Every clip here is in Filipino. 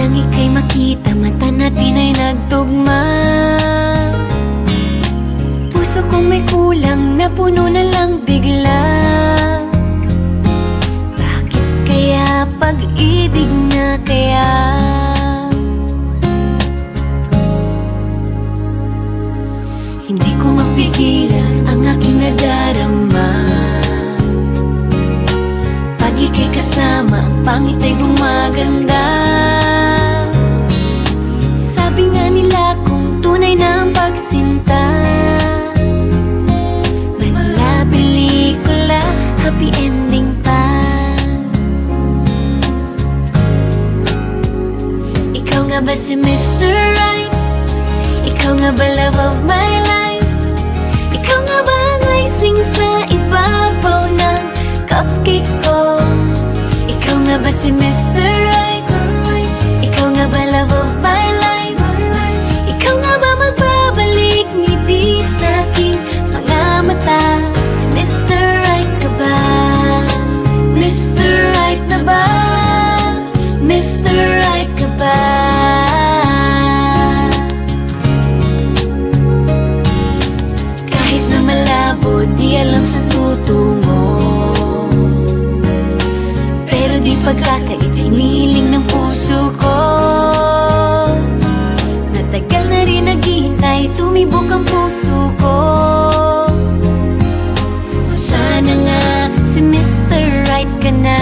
nang ika'y makita, mata natin ay nagtugma. Puso kong may kulang, napuno na lang bigla. Bakit kaya pag-ibig na kaya? Hindi ko mapigilan ang aking nadarama. Pag ika'y kasama, ang pangit ay gumaganda. Sabi nga nila kung tunay na ang pagsinta, mala pelikula, happy ending pa. Ikaw nga ba si Mr. Right? Ikaw nga ba love of my life? Ikaw nga ba ang icing sa ibabaw ng cupcake ko? Ikaw nga ba si Mr. Right? Ikaw nga ba love of my life? Ikaw nga ba magbabalik ngiti sa aking mga mata? Si Mr. Right ka ba? Mr. Right na ba? Mr. Right ka ba? Kahit na malabo, di alam saan tutungo, pero di pagkakait hinihiling ng puso ko. Natagal na rin naghihintay, tumibok ang puso ko. O sana nga si Mr. Right ka na.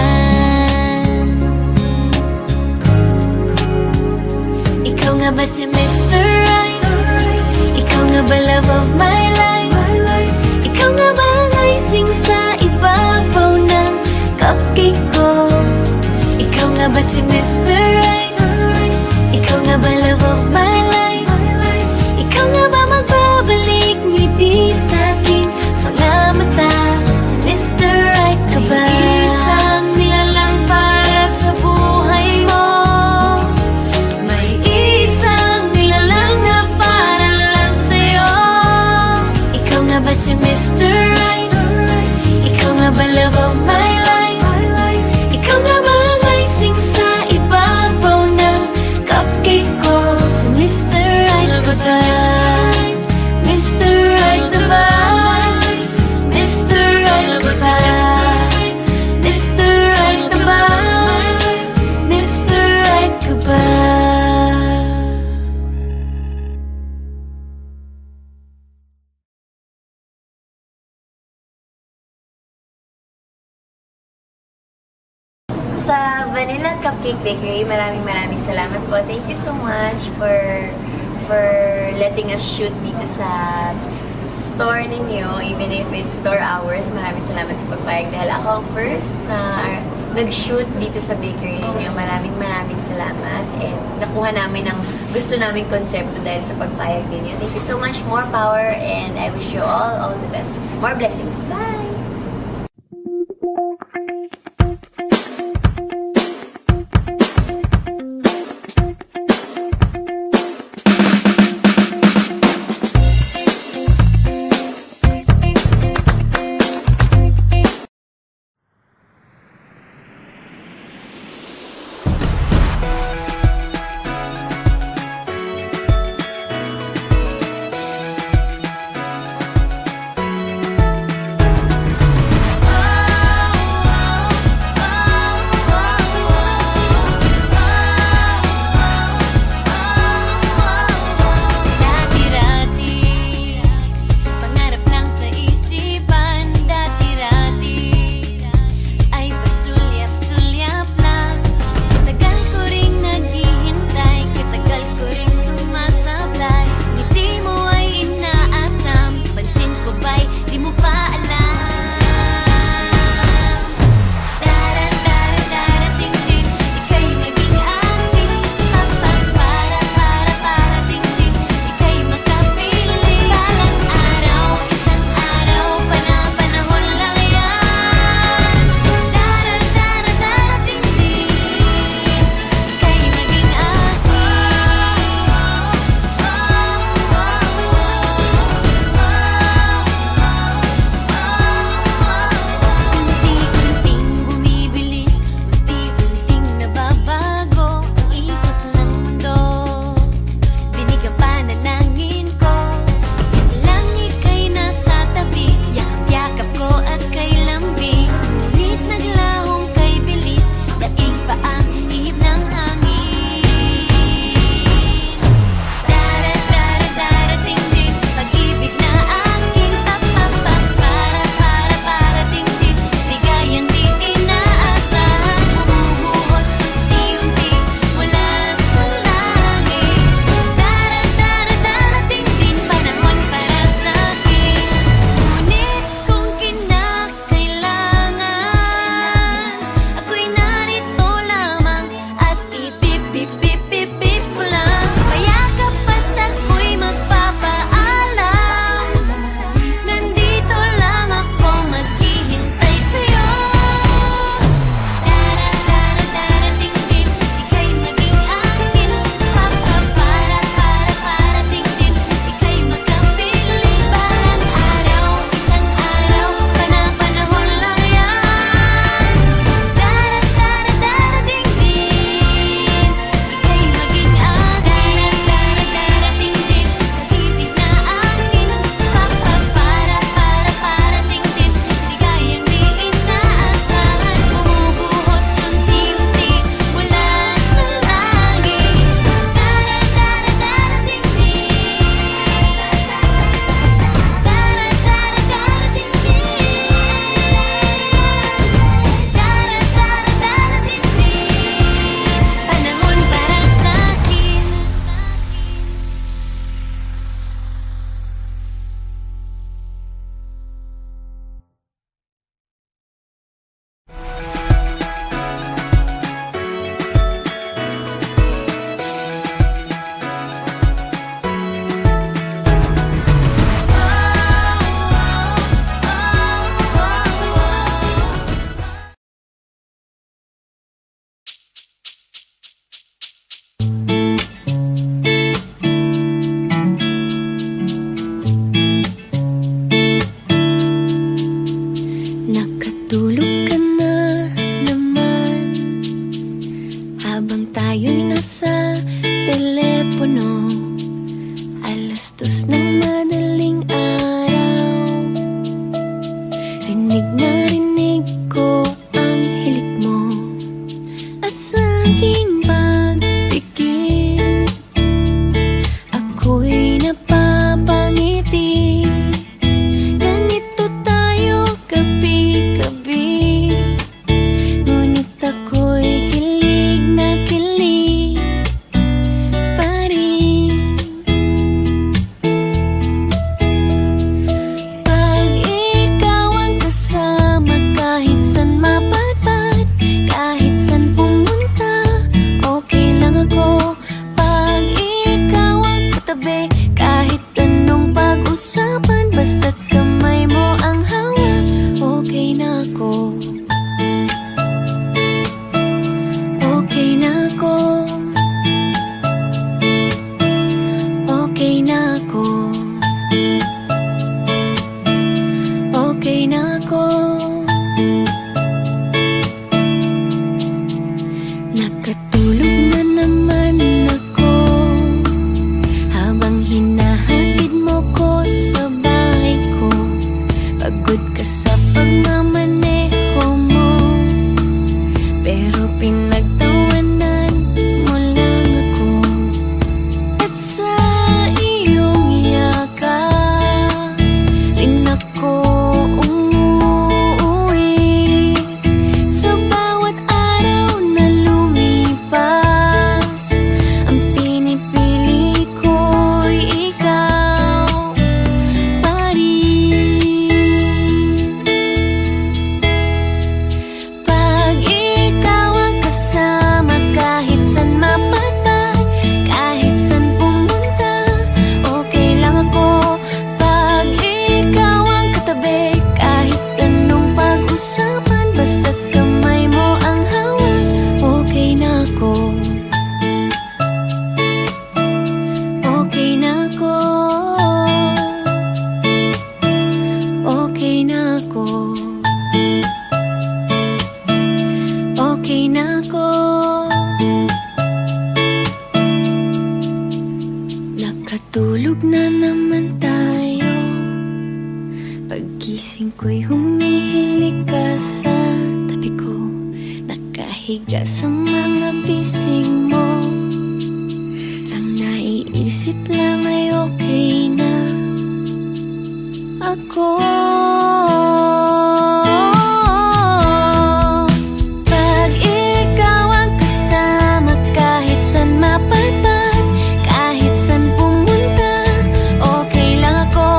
Ikaw nga ba si Mr. Right? Ikaw nga ba love of my life? Ikaw nga ba ang icing sa ibabaw ng cupcake ko? Ikaw nga ba si Mr. Right? Ikaw nga ba love of my life? Ikaw nga ba magbabalik ngiti sa aking mga mata? Si Mr. Right ka ba? May isang nilalang para sa buhay mo. May isang nilalang na para lang sa'yo. Ikaw nga ba si Mr. Right? Ikaw nga ba love of my life? Ikaw nga ba ang icing sa ibabaw ng cupcake ko? Si Mr. Right ka ba? Mr. Right na ba? Mr. Right ka ba? Mr. Right na ba? Mr. Right ka ba? Sa Vanilla Cupcake Bakery, maraming salamat po. Thank you so much for letting us shoot dito sa store ninyo, even if it's store hours. Maraming salamat sa pagpayag dahil ako ang first na nag-shoot dito sa bakery ninyo. Maraming salamat, and nakuha namin ang gusto naming konsepto dahil sa pagpayag ninyo. Thank you so much. More power, and I wish you all the best. More blessings. Bye! sa telepono. Alas 2 ng madaling araw, rinig na rinig ko ang hilik mo. At sa aking pagpikit, ako'y napapangiti. Ganito tayo gabi-gabi, ngunit ako'y kilig na kilig pa rin. Pag ikaw ang kasama, kahit san mapadpad, kahit san pumunta, okay lang ako. Pag ikaw ang katabi, kahit anong pag-usapan, basta't kamay mo ang hawak, okay na ako. Okay na ako. Okay na ako. Okay na ako. Nakatulog na naman ako habang hinahatid mo ko sa bahay ko. Pagod ka sa pagmamaneho mo, pero pinagtawanan mo lang ako. At sa iyong yakap, rin ako umuwi. Sa bawat araw na lumipas, ang pinipili ko'y ikaw pa rin. Pag ikaw ang kasama, kahit san mapadpad, kahit san pumunta, okay lang ako. Pag ikaw ang katabi, kahit anong pag-usapan, basta't kamay mo ang hawak, okay na ako. Okay na ako. Okay na ako. Okay na ako. Nakatulog na naman tayo, paggising ko'y humihilik ka sa tabi ko. Nakahiga sa mga bisig mo, ang naiisip lang ay okay na ako. Pag ikaw ang kasama, kahit san mapadpad, kahit san pumunta, okay lang ako.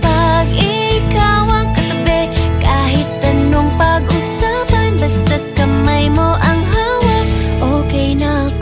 Pag ikaw ang katabi, kahit anong pag-usapan, basta't kamay mo ang hawak, okay na ako.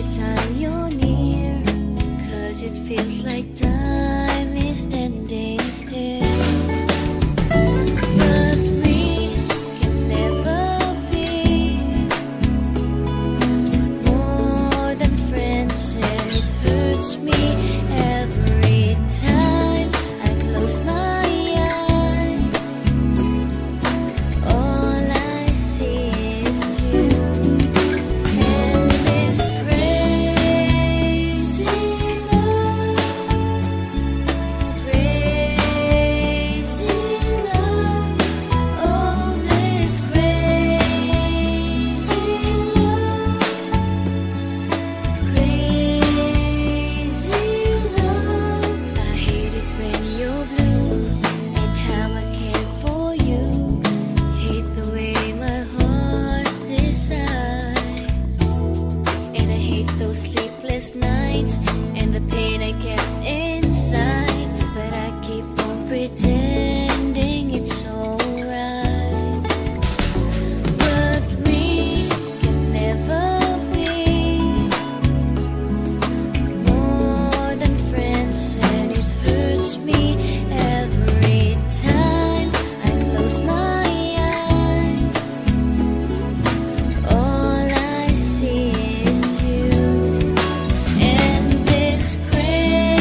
every time you're near, 'cause it feels like time is standing still. But we can never be more than friends, and it hurts me every time I close my eyes. All I see is you and this crazy love, crazy love. Oh, this crazy love, crazy love. I hate it when you're blue and how I care for you. Hate the way my heart decides, and I hate those sleepless nights and the pain I kept inside. But I keep on pretending it's alright. But we can never be more than friends, and it hurts me every time I close my eyes. All I see is you and this crazy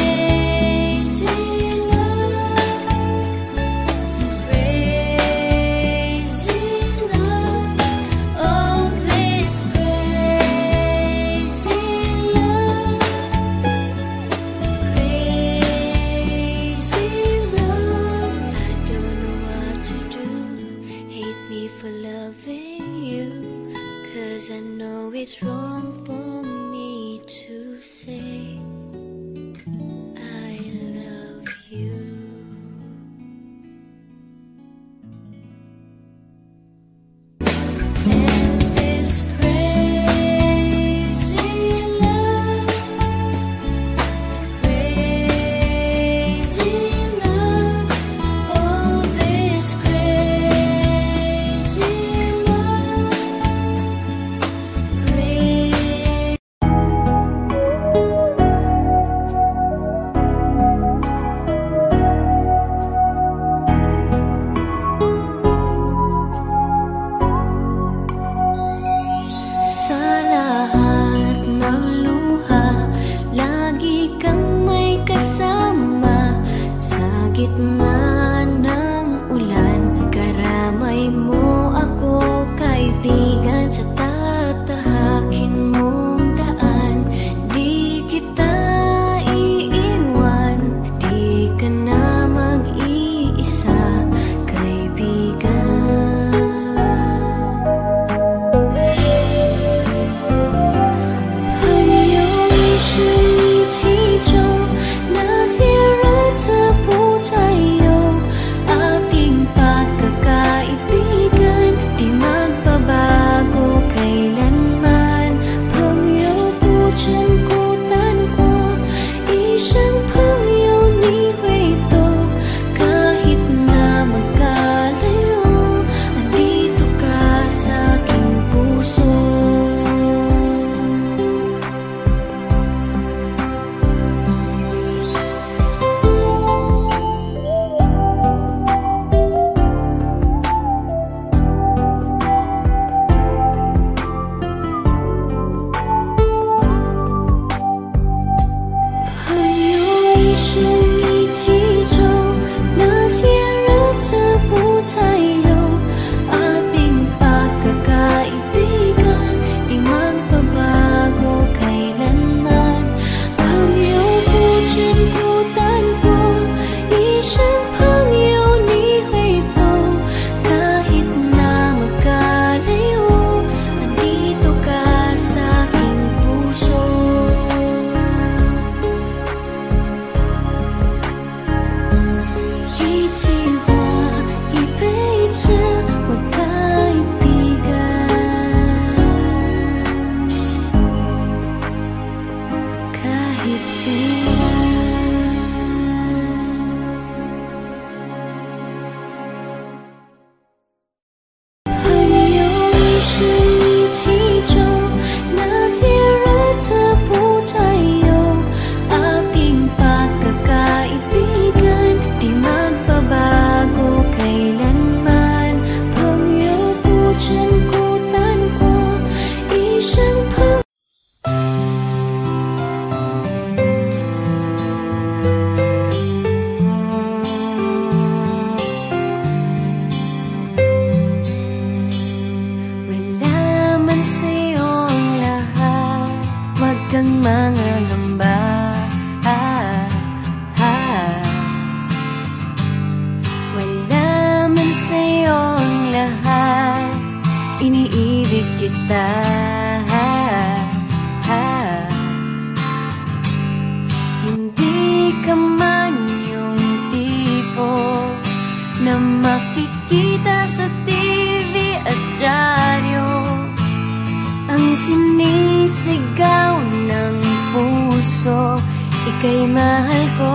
kang mangangamba. Wala man sa'yo ang lahat, iniibig kita. Hindi ka man yung tipo na makikita sa TV at dyaryo, ang sinisigaw ng puso, ika'y mahal ko.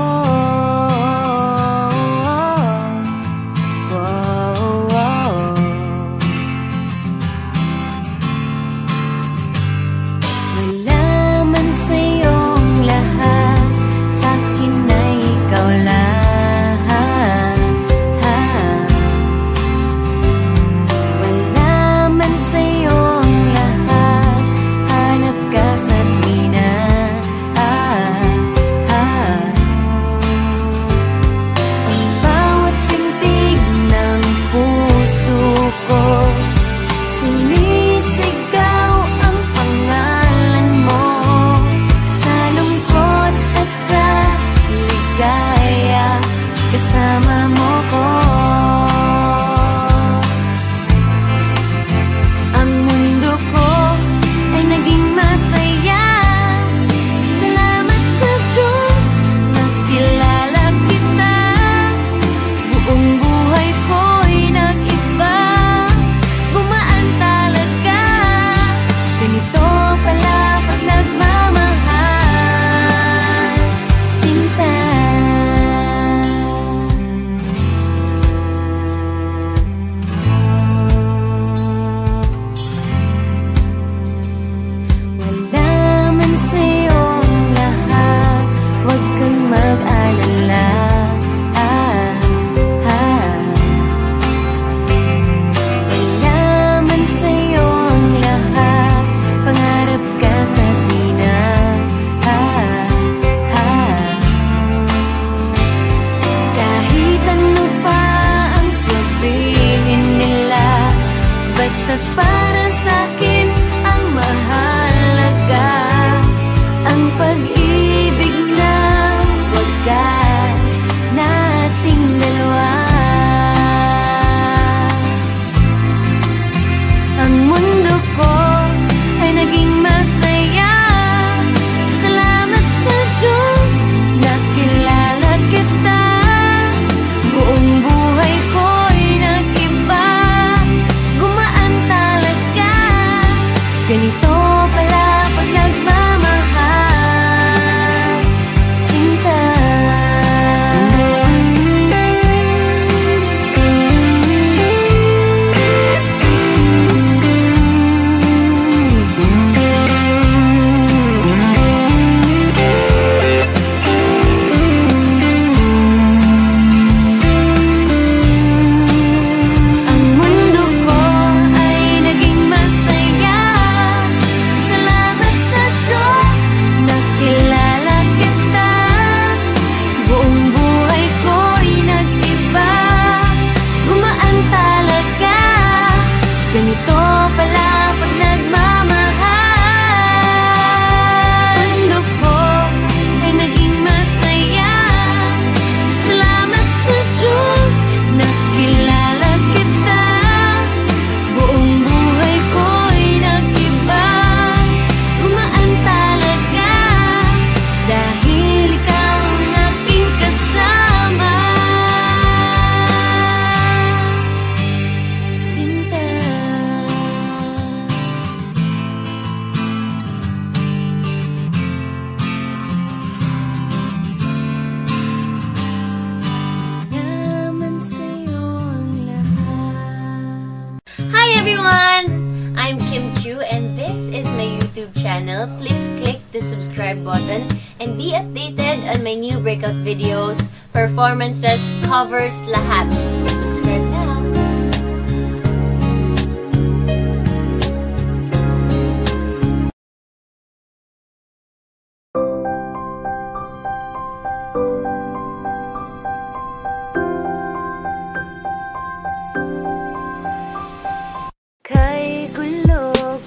channel, please click the subscribe button and be updated on my new breakout videos, performances, covers, lahat. Subscribe now!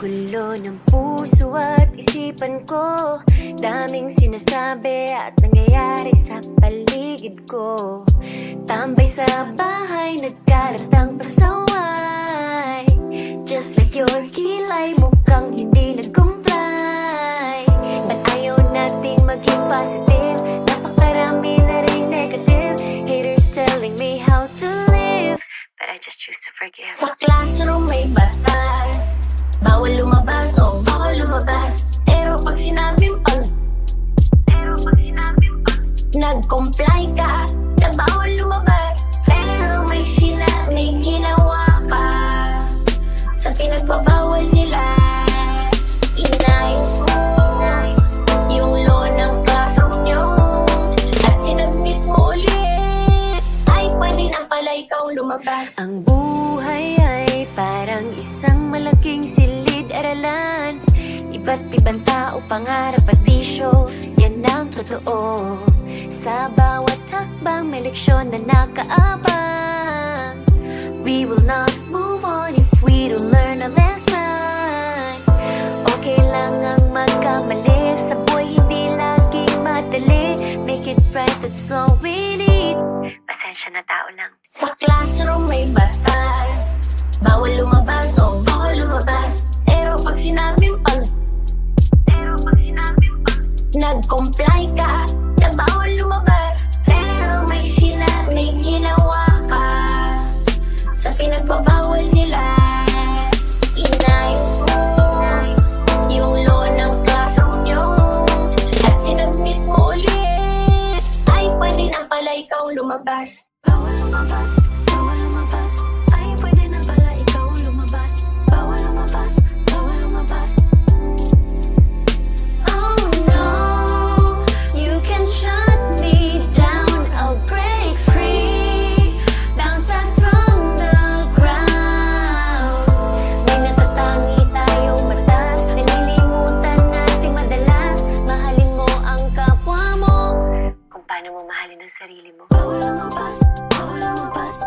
gulo ng puso at isipan ko. Daming sinasabi at nangyayari sa paligid ko. Tambay sa bahay, nagkalat ng pasaway. Just like your kilay, mukhang hindi nag-comply. Ba't ayaw nating maging positive? Napakarami na rin negative. Haters telling me how to live, but I just choose to forgive. Sa classroom may batas, bawal lumabas o bawal lumabas. Pero pag sinabing nag-comply ka, na bawal lumabas. Pero may ginawa ka sa pinagbabawal nila. Inayos mo yung law ng classroom nyo at sinabit mo ulit. Ay, pwede na pala ikaw lumabas. Ang buhay ay parang isang malaking silid-aralan. Iba't ibang tao, pangarap at bisyo, yan ang totoo. Sa bawat hakbang may leksyon na nakaabang. We will not move on if we don't learn a lesson. Okay lang ang magkamali, sa buhay hindi laging madali. Make it right, that's all we need. Pasensya na, tao lang. Sa classroom may batas, bawal lumabas o bawal lumabas. Pero pag sinabing nag-comply ka, na bawal lumabas. Pero may ginawa ka sa pinagbabawal nila. Inayos mo yung law ng classroom nyo at sinabit mo ulit. Ay, pwede na pala ikaw lumabas. Bawal lumabas, bawal lumabas. Ay, pwede na pala ikaw lumabas. Bawal lumabas, bawal lumabas. Oh no, you can shut me down, I'll break free. Bounce back from the ground. May natatangi tayong batas, nalilimutan nating madalas. Mahalin mo ang kapwa mo kung paano mo mahalin ang sarili mo. Bawal lumabas, bawal lumabas.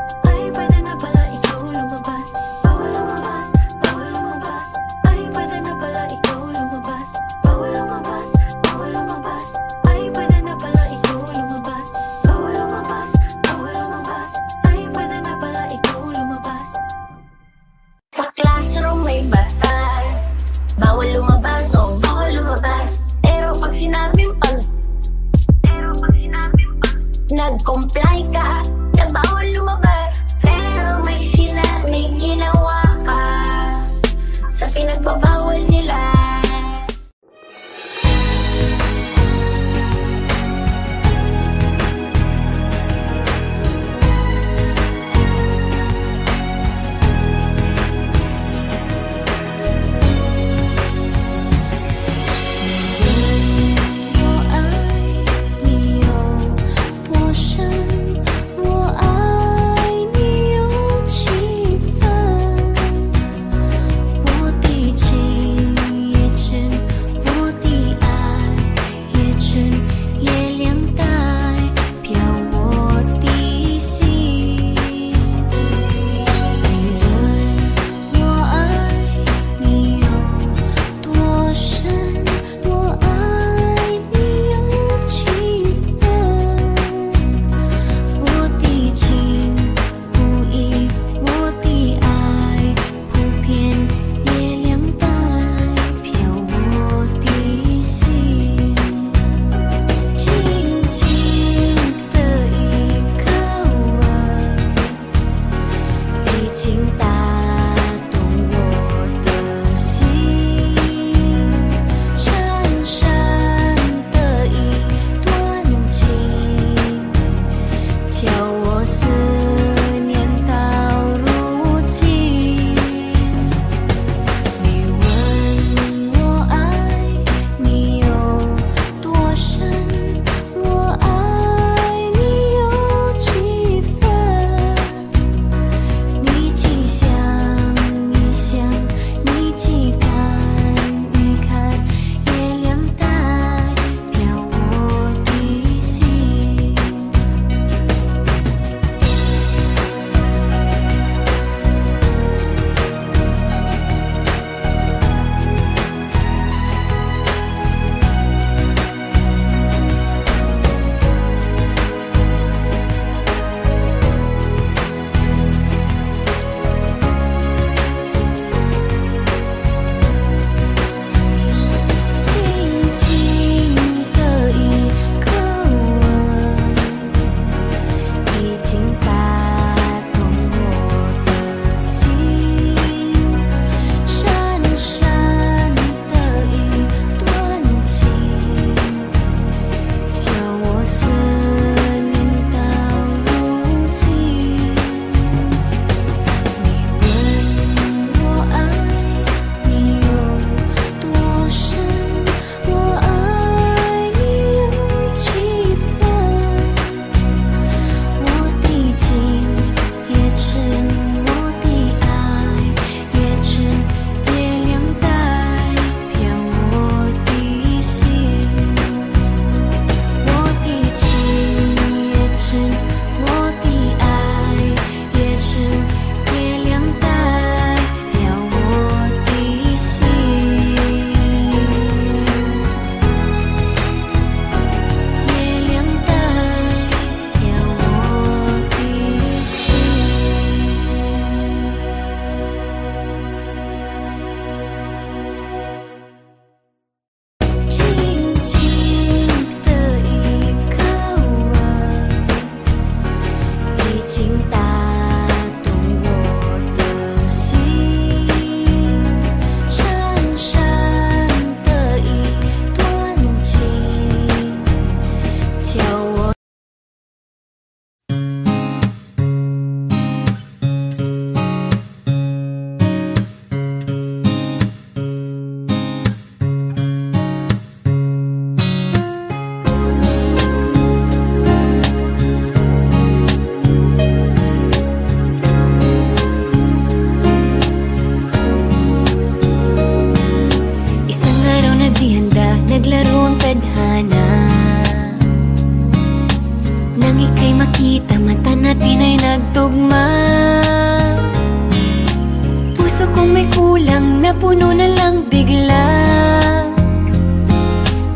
napuno na lang bigla.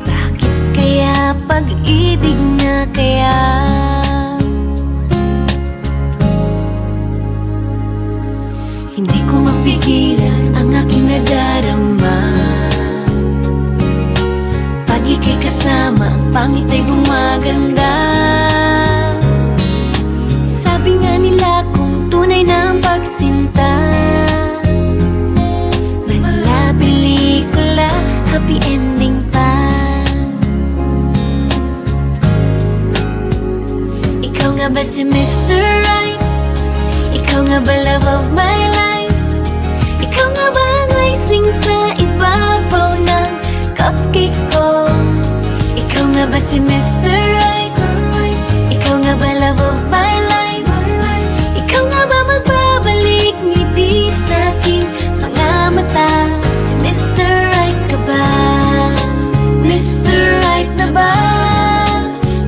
Bakit kaya pag-ibig na kaya? Hindi ko mapigilan ang aking nadarama. Pag ika'y kasama, ang pangit ay gumaganda. Sabi nga nila kung tunay na ang pagsinta, mala pelikula, happy ending pa. Ikaw nga ba si Mr. Right? Ikaw nga ba love of my life? Ikaw nga ba ang icing sa ibabaw ng cupcake ko? Ikaw nga ba si Mr. Right? Ikaw nga ba love of my life? Ikaw nga ba magbabalik ngiti sa aking mga mata? Si Mr. Right ka ba? Mr. Right na ba?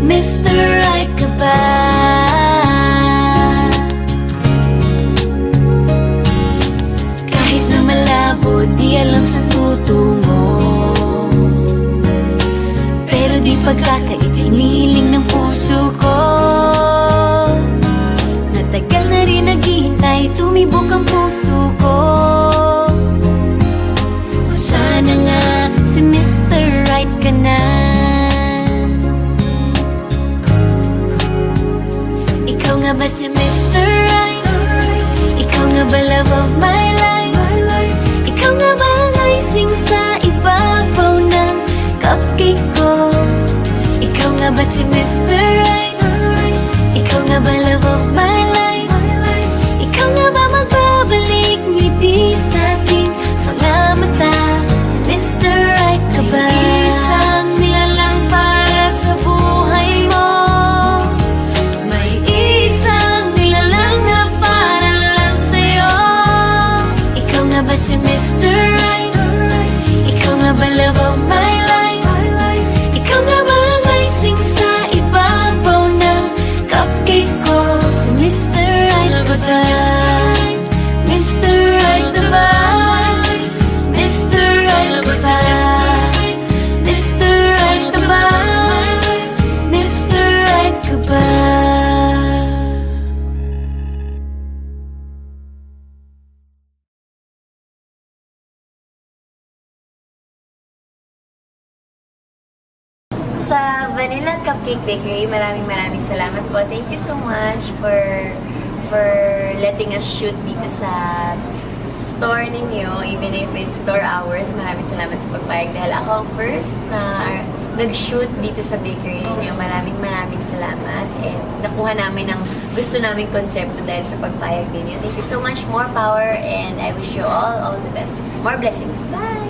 Mr. Right ka ba? Kahit na malabo, di alam sa tutungo, pero di pagkakainiling ng puso ko. Natagal na rin naghihintay, tumibok ang puso ko. O sana nga si Mr. Right ka na. Ikaw nga ba si Mr. Right? Ikaw nga ba love of my life? Ikaw nga ba ang icing sa ibabaw ng cupcake ko? Ikaw nga ba si Mr. Right? Ikaw nga ba love of my life? Ikaw nga ba magbabalik ngiti sa aking mga mata? Si Mr. Right ka ba? Isang nilalang para sa buhay mo. May isang nilalang na para lang sa'yo. Ikaw nga ba si Mr. Right? Ikaw nga ba love of my life? Ikaw nga ba ang icing sa ibabaw ng cupcake ko? Si Mr. Right ka ba? Mr. Right na ba? Mr. Right ka ba? Mr. Right na ba? Mr. Right ka ba? Sa Vanilla Cupcake Bakery, maraming salamat po. Thank you so much for letting us shoot dito sa store ninyo, even if it's store hours. Maraming salamat sa pagpayag dahil ako ang first na nag-shoot dito sa bakery ninyo. Maraming salamat, and nakuha namin ang gusto naming konsepto dahil sa pagpayag ninyo. Thank you so much. More power, and I wish you all the best. More blessings. Bye!